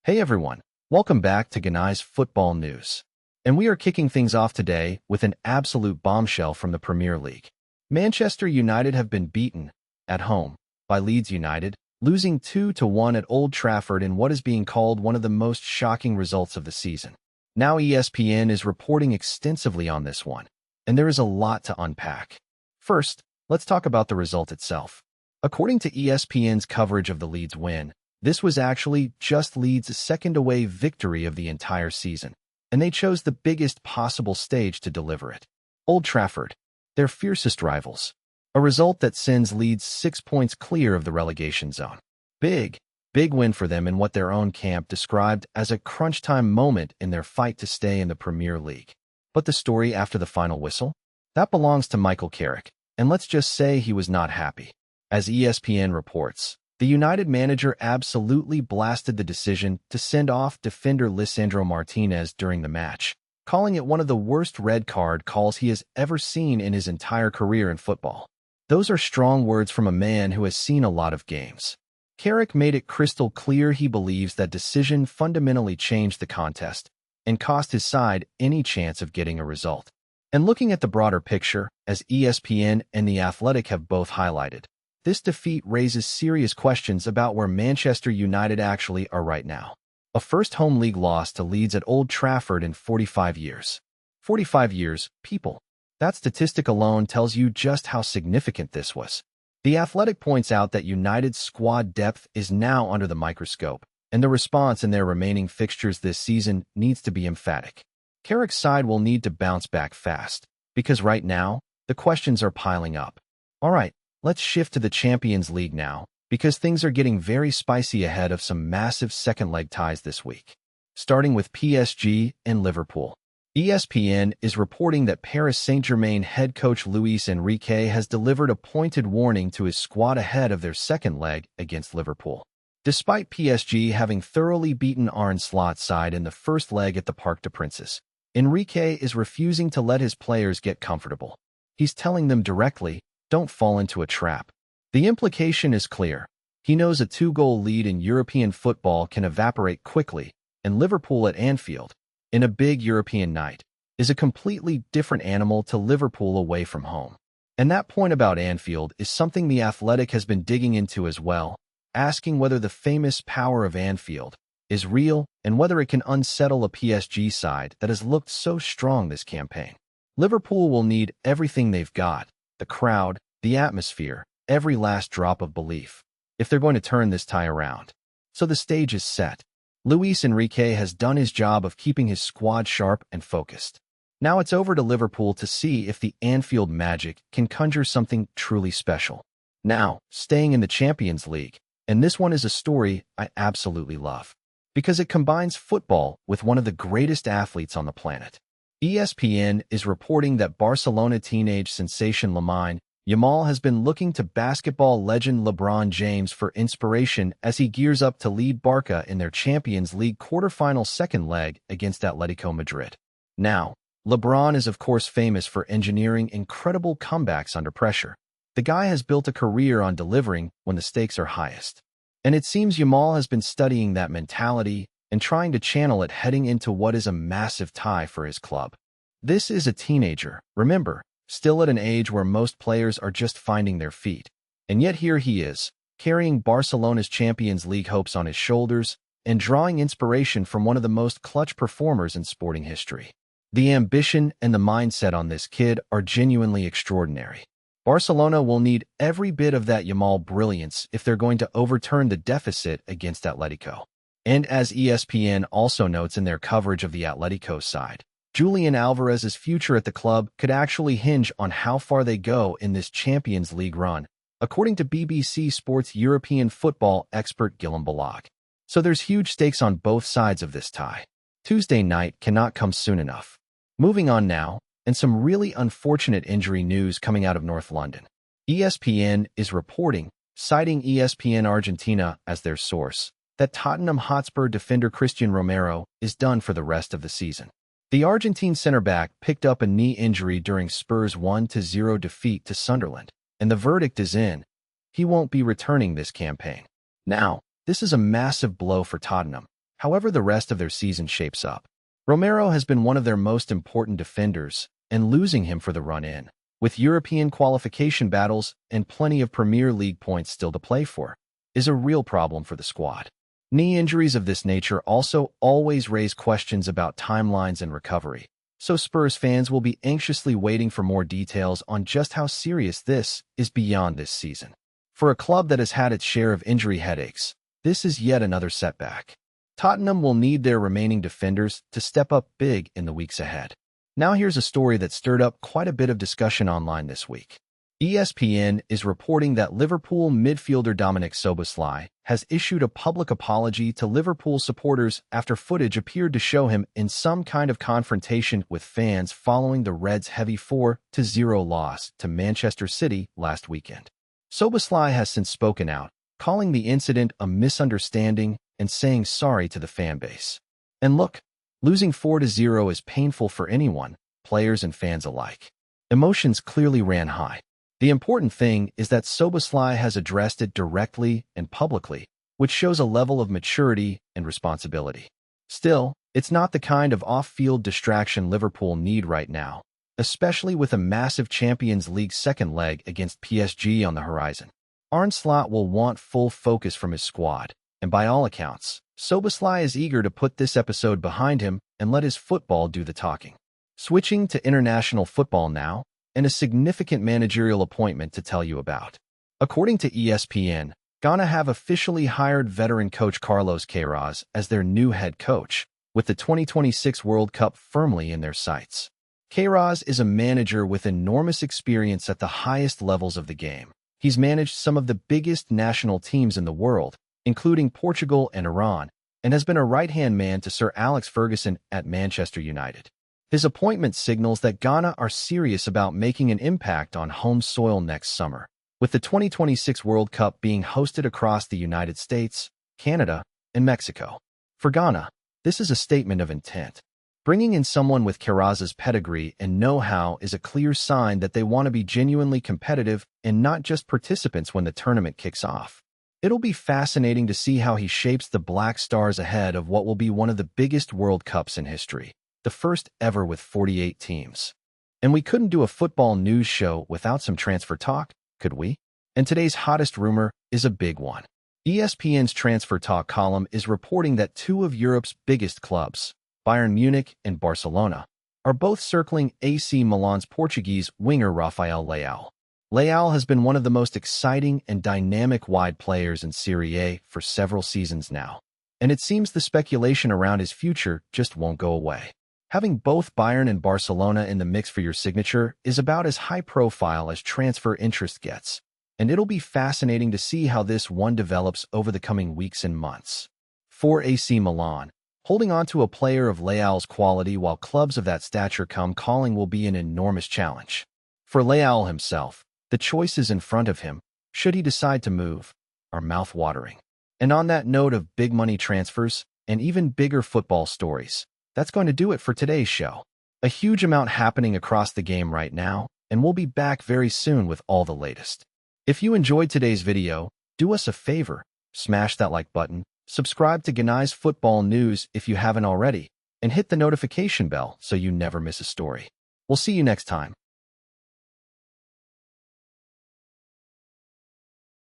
Hey everyone, welcome back to Genai's Football News. And we are kicking things off today with an absolute bombshell from the Premier League. Manchester United have been beaten, at home, by Leeds United, losing 2-1 at Old Trafford in what is being called one of the most shocking results of the season. Now ESPN is reporting extensively on this one, and there is a lot to unpack. First, let's talk about the result itself. According to ESPN's coverage of the Leeds win, this was actually just Leeds' second away victory of the entire season, and they chose the biggest possible stage to deliver it. Old Trafford, their fiercest rivals. A result that sends Leeds 6 points clear of the relegation zone. Big win for them in what their own camp described as a crunch-time moment in their fight to stay in the Premier League. But the story after the final whistle? That belongs to Michael Carrick, and let's just say he was not happy. As ESPN reports, the United manager absolutely blasted the decision to send off defender Lisandro Martinez during the match, calling it one of the worst red card calls he has ever seen in his entire career in football. Those are strong words from a man who has seen a lot of games. Carrick made it crystal clear he believes that decision fundamentally changed the contest and cost his side any chance of getting a result. And looking at the broader picture, as ESPN and The Athletic have both highlighted, this defeat raises serious questions about where Manchester United actually are right now. A first home league loss to Leeds at Old Trafford in 45 years. 45 years, people. That statistic alone tells you just how significant this was. The Athletic points out that United's squad depth is now under the microscope, and the response in their remaining fixtures this season needs to be emphatic. Carrick's side will need to bounce back fast, because right now, the questions are piling up. All right, let's shift to the Champions League now, because things are getting very spicy ahead of some massive second-leg ties this week. Starting with PSG and Liverpool. ESPN is reporting that Paris Saint-Germain head coach Luis Enrique has delivered a pointed warning to his squad ahead of their second leg against Liverpool. Despite PSG having thoroughly beaten Arne Slot's side in the first leg at the Parc des Princes, Enrique is refusing to let his players get comfortable. He's telling them directly, don't fall into a trap. The implication is clear. He knows a 2-goal lead in European football can evaporate quickly, and Liverpool at Anfield, in a big European night, is a completely different animal to Liverpool away from home. And that point about Anfield is something The Athletic has been digging into as well, asking whether the famous power of Anfield is real and whether it can unsettle a PSG side that has looked so strong this campaign. Liverpool will need everything they've got, the crowd, the atmosphere, every last drop of belief, if they're going to turn this tie around. So the stage is set. Luis Enrique has done his job of keeping his squad sharp and focused. Now it's over to Liverpool to see if the Anfield magic can conjure something truly special. Now, staying in the Champions League, and this one is a story I absolutely love, because it combines football with one of the greatest athletes on the planet. ESPN is reporting that Barcelona teenage sensation Lamine Yamal has been looking to basketball legend LeBron James for inspiration as he gears up to lead Barça in their Champions League quarterfinal second leg against Atlético Madrid. Now, LeBron is of course famous for engineering incredible comebacks under pressure. The guy has built a career on delivering when the stakes are highest. And it seems Yamal has been studying that mentality and trying to channel it heading into what is a massive tie for his club. This is a teenager, remember, still at an age where most players are just finding their feet. And yet here he is, carrying Barcelona's Champions League hopes on his shoulders and drawing inspiration from one of the most clutch performers in sporting history. The ambition and the mindset on this kid are genuinely extraordinary. Barcelona will need every bit of that Yamal brilliance if they're going to overturn the deficit against Atlético. And as ESPN also notes in their coverage of the Atlético side, Julian Alvarez's future at the club could actually hinge on how far they go in this Champions League run, according to BBC Sports European football expert Guillaume Balog. So there's huge stakes on both sides of this tie. Tuesday night cannot come soon enough. Moving on now, and some really unfortunate injury news coming out of North London. ESPN is reporting, citing ESPN Argentina as their source, that Tottenham Hotspur defender Cristian Romero is done for the rest of the season. The Argentine center-back picked up a knee injury during Spurs' 1-0 defeat to Sunderland, and the verdict is in. He won't be returning this campaign. Now, this is a massive blow for Tottenham, however the rest of their season shapes up. Romero has been one of their most important defenders, and losing him for the run-in, with European qualification battles and plenty of Premier League points still to play for, is a real problem for the squad. Knee injuries of this nature also always raise questions about timelines and recovery, so Spurs fans will be anxiously waiting for more details on just how serious this is beyond this season. For a club that has had its share of injury headaches, this is yet another setback. Tottenham will need their remaining defenders to step up big in the weeks ahead. Now here's a story that stirred up quite a bit of discussion online this week. ESPN is reporting that Liverpool midfielder Szoboszlai has issued a public apology to Liverpool supporters after footage appeared to show him in some kind of confrontation with fans following the Reds' heavy 4-0 loss to Manchester City last weekend. Szoboszlai has since spoken out, calling the incident a misunderstanding and saying sorry to the fanbase. And look, losing 4-0 is painful for anyone, players and fans alike. Emotions clearly ran high. The important thing is that Szoboszlai has addressed it directly and publicly, which shows a level of maturity and responsibility. Still, it's not the kind of off-field distraction Liverpool need right now, especially with a massive Champions League second leg against PSG on the horizon. Arne Slot will want full focus from his squad, and by all accounts, Szoboszlai is eager to put this episode behind him and let his football do the talking. Switching to international football now, and a significant managerial appointment to tell you about. According to ESPN, Ghana have officially hired veteran coach Carlos Queiroz as their new head coach, with the 2026 World Cup firmly in their sights. Queiroz is a manager with enormous experience at the highest levels of the game. He's managed some of the biggest national teams in the world, including Portugal and Iran, and has been a right-hand man to Sir Alex Ferguson at Manchester United. His appointment signals that Ghana are serious about making an impact on home soil next summer, with the 2026 World Cup being hosted across the United States, Canada, and Mexico. For Ghana, this is a statement of intent. Bringing in someone with Queiroz's pedigree and know-how is a clear sign that they want to be genuinely competitive and not just participants when the tournament kicks off. It'll be fascinating to see how he shapes the Black Stars ahead of what will be one of the biggest World Cups in history, the first ever with 48 teams. And we couldn't do a football news show without some transfer talk, could we? And today's hottest rumor is a big one. ESPN's Transfer Talk column is reporting that two of Europe's biggest clubs, Bayern Munich and Barcelona, are both circling AC Milan's Portuguese winger Rafael Leão. Leão has been one of the most exciting and dynamic wide players in Serie A for several seasons now, and it seems the speculation around his future just won't go away. Having both Bayern and Barcelona in the mix for your signature is about as high profile as transfer interest gets, and it'll be fascinating to see how this one develops over the coming weeks and months. For AC Milan, holding on to a player of Leão's quality while clubs of that stature come calling will be an enormous challenge. For Leão himself, the choices in front of him, should he decide to move, are mouth-watering. And on that note of big money transfers and even bigger football stories, that's going to do it for today's show. A huge amount happening across the game right now, and we'll be back very soon with all the latest. If you enjoyed today's video, do us a favor, smash that like button, subscribe to Genai Football News if you haven't already, and hit the notification bell so you never miss a story. We'll see you next time.